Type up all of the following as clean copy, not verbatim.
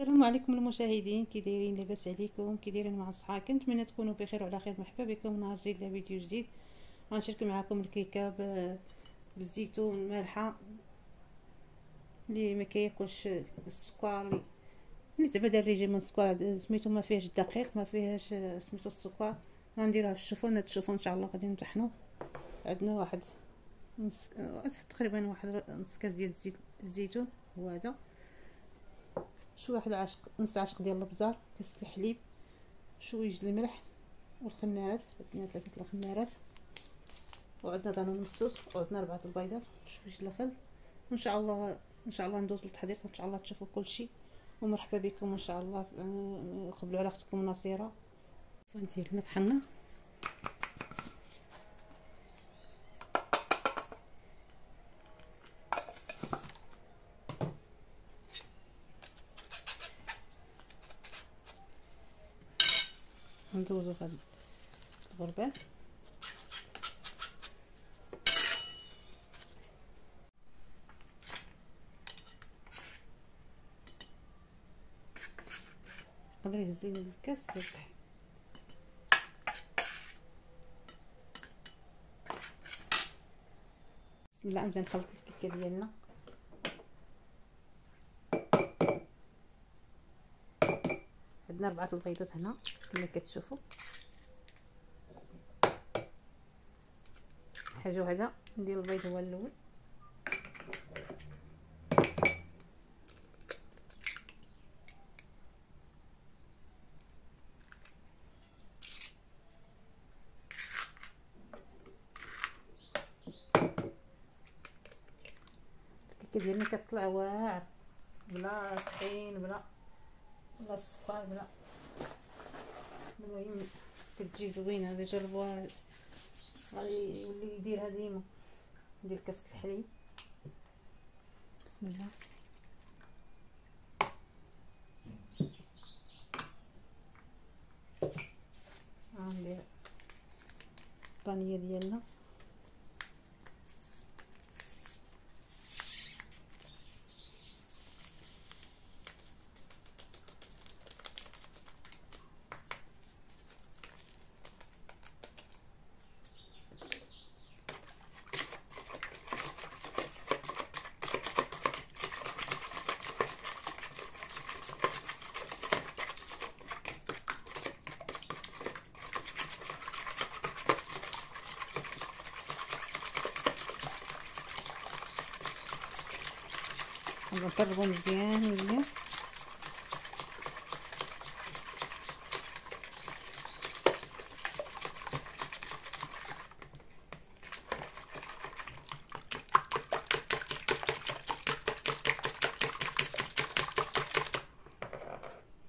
السلام عليكم المشاهدين، كي دايرين؟ لاباس عليكم؟ كي دايرين مع الصحه؟ كنتمنى تكونوا بخير وعلى خير. مرحبا بكم نهار جديد لفيديو جديد. غنشارك معكم الكيكه بالزيتون مالحه اللي ما كياكلش السكر، اللي زعما دار ريجيم من السكر، سميتو ما فيهاش الدقيق، ما فيهاش سميتو السكر. غنديروها في الشوفان. هاد الشوفان ان شاء الله غادي نطحنو. عندنا واحد تقريبا واحد نص كاس ديال الزيتون هو هذا، شويه واحد نص عاشق ديال الابزار، كاس الحليب، شويه الملح والخمارات، عندنا 3 الخمارات، وعندنا دانون مسوس، وعندنا 4 البيضات، شويه الخل. وان شاء الله ندوز للتحضير. ان شاء الله تشوفوا كل شيء. ومرحبا بكم ان شاء الله. قبلوا على اختكم نصيره. ديالنا طحنا. ندوزو هاد الغربال. نقدر يهزين الكاس ديال الطحين. بسم الله. نبدا نخلط الكيكه ديالنا. عندنا 4 البيضات هنا كما كتشوفوا. حاجه وحده ندير البيض هو الاول. الكيكه ديالنا كتطلع واعر، بلا طحين، بلا السكر، بلا. المهم كتجي زوينه. الا جربوها غادي يولي يديرها ديما. ندير كاس الحليب. بسم الله. غندير البانيه ديالنا. نقلبو مزيان مزيان.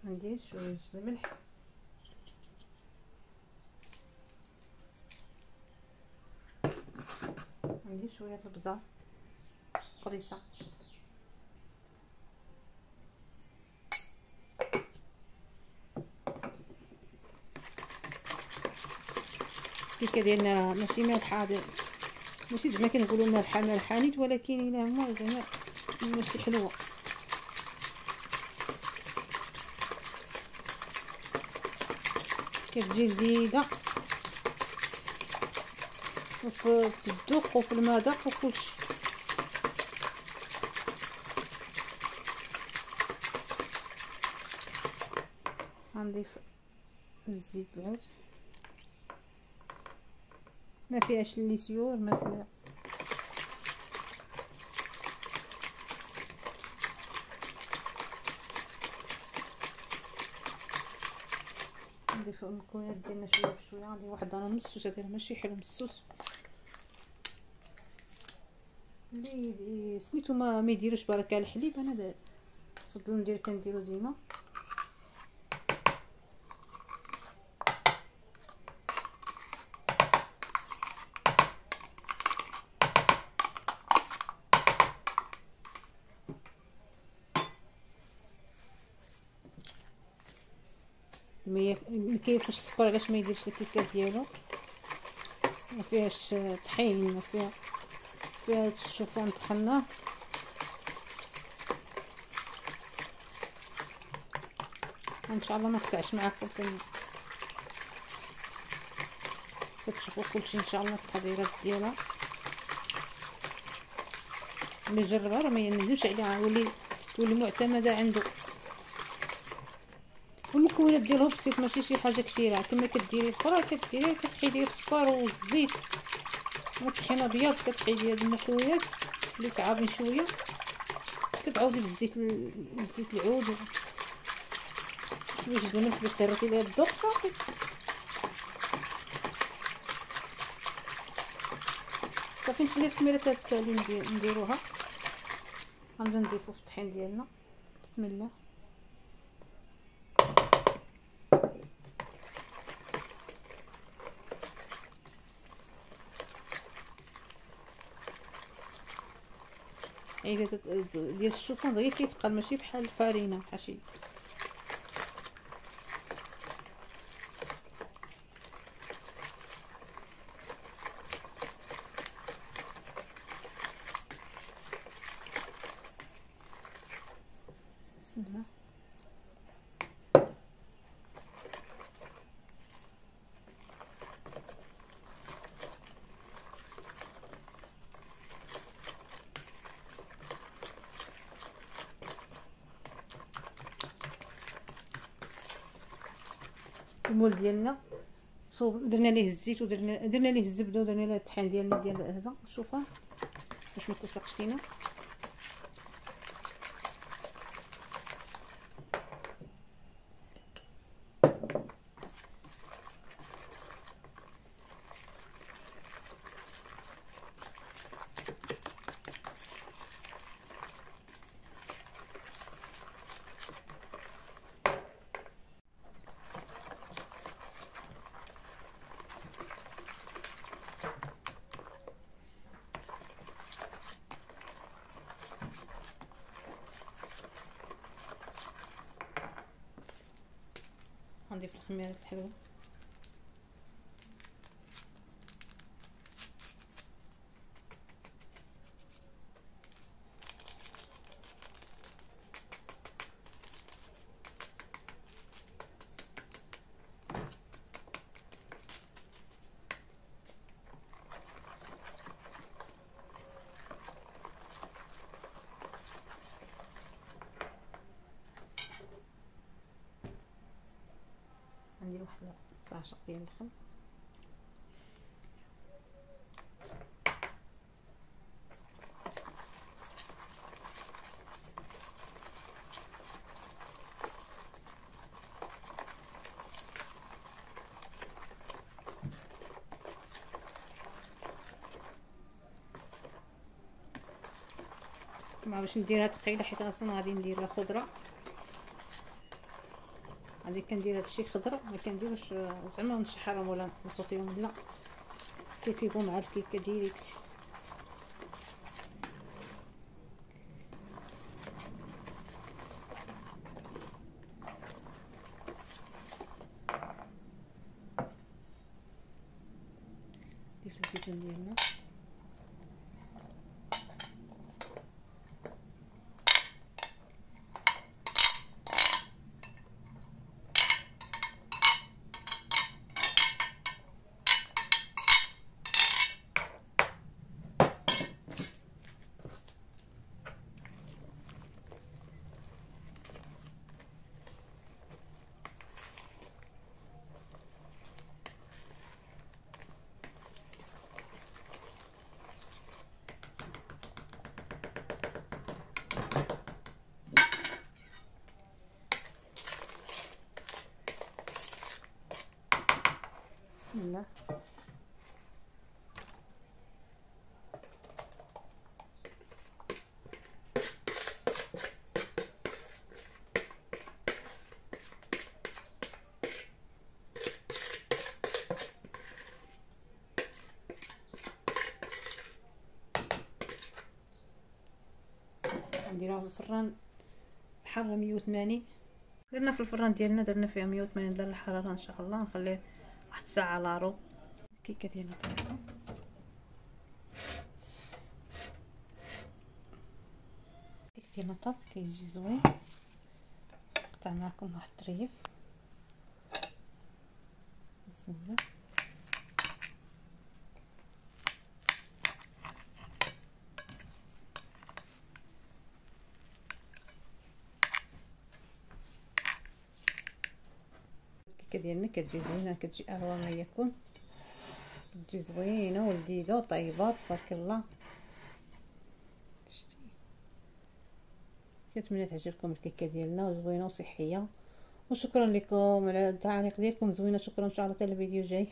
ندير شويه الملح، ندير شويه البزار قريصه، الكيكه ديالنا ماشي مالحه، ماشي زعما كنقولوا مالحه نيت، ولكن الا هما زعما ماشي حلوه. كتجي لذيذه في الذوق وفي المذاق وكلشي. غنضيف الزيت العود، ما فيهاش الليسيور، ما فيها. نضيف المكونات ديالنا شويه بشويه. غندير واحد انا مسوس، هذا ماشي حلو، مسوس اللي سميتو ما يديروش بركه الحليب. انا نفضل كنديرو ديما. ما كيفاش السكر، علاش ما يديرش الكيكه ديالو؟ ما فيهاش طحين، ما فيها الشوفان طحناه. ان شاء الله ما نقطعش معكم كتشوفوا كلشي ان شاء الله التحضيرات ديالها. اللي جربها راه ما يندمش عليها، تولي معتمده عنده. والمكونات ديالها بسيط، ماشي شي حاجه كثيره. كما كديري الاخرى كديري كتحيدي السكر والزيت والطحينه بيض، كتحيدي هاد المكونات اللي صعابين شويه، كتعاودي بالزيت العود شويه الملح باش تهرسي ليها الذوق صافي. صافي نخلي الكميرات اللي نديروها. غنبدا نضيفو في الطحين ديالنا. بسم الله. عيدات ديال الشوفان غير كيتقال، ماشي بحال الفارينه بحال شي. بسم الله. المول ديالنا درنا ليه الزيت درنا ليه الزبده ودرنا ليه الطحين ديالنا ديال هذا الشوفان باش ما تلصقش لينا. غنضيف الخميره الحلوه. ندير واحد 19 ديال الخل. ما باش نديرها ثقيله حيت اصلا غادي نديرها خضره. غادي كندير هادشي خضر، ما كنديروش زعما نشحرهم ولا نصوتيهم، لا كيطيبوا مع الكيكه ديريكت. نضيف الزيتون ديالنا. بسم الله. نديروها في الفران الحراره 180. درنا في الفران ديالنا درنا فيها 180 درجه الحراره ان شاء الله. نخليه واحد الساعه لارو. الكيكه ديالنا طيبه. الكيك ديالنا طاب كيجي زوين. نقطع معكم واحد الطريف. بسم الله. الكيكه ديالنا كتجي زوينه، كتجي اروع ما يكون، كتجي زوينه ولذيذه وطيبه تبارك الله. شتي، كنتمنى تعجبكم الكيكه ديالنا وزوينه وصحيه، وشكرا لكم على التعاليق ديالكم زوينه. شكرا، ان شاء الله حتى الفيديو جاي.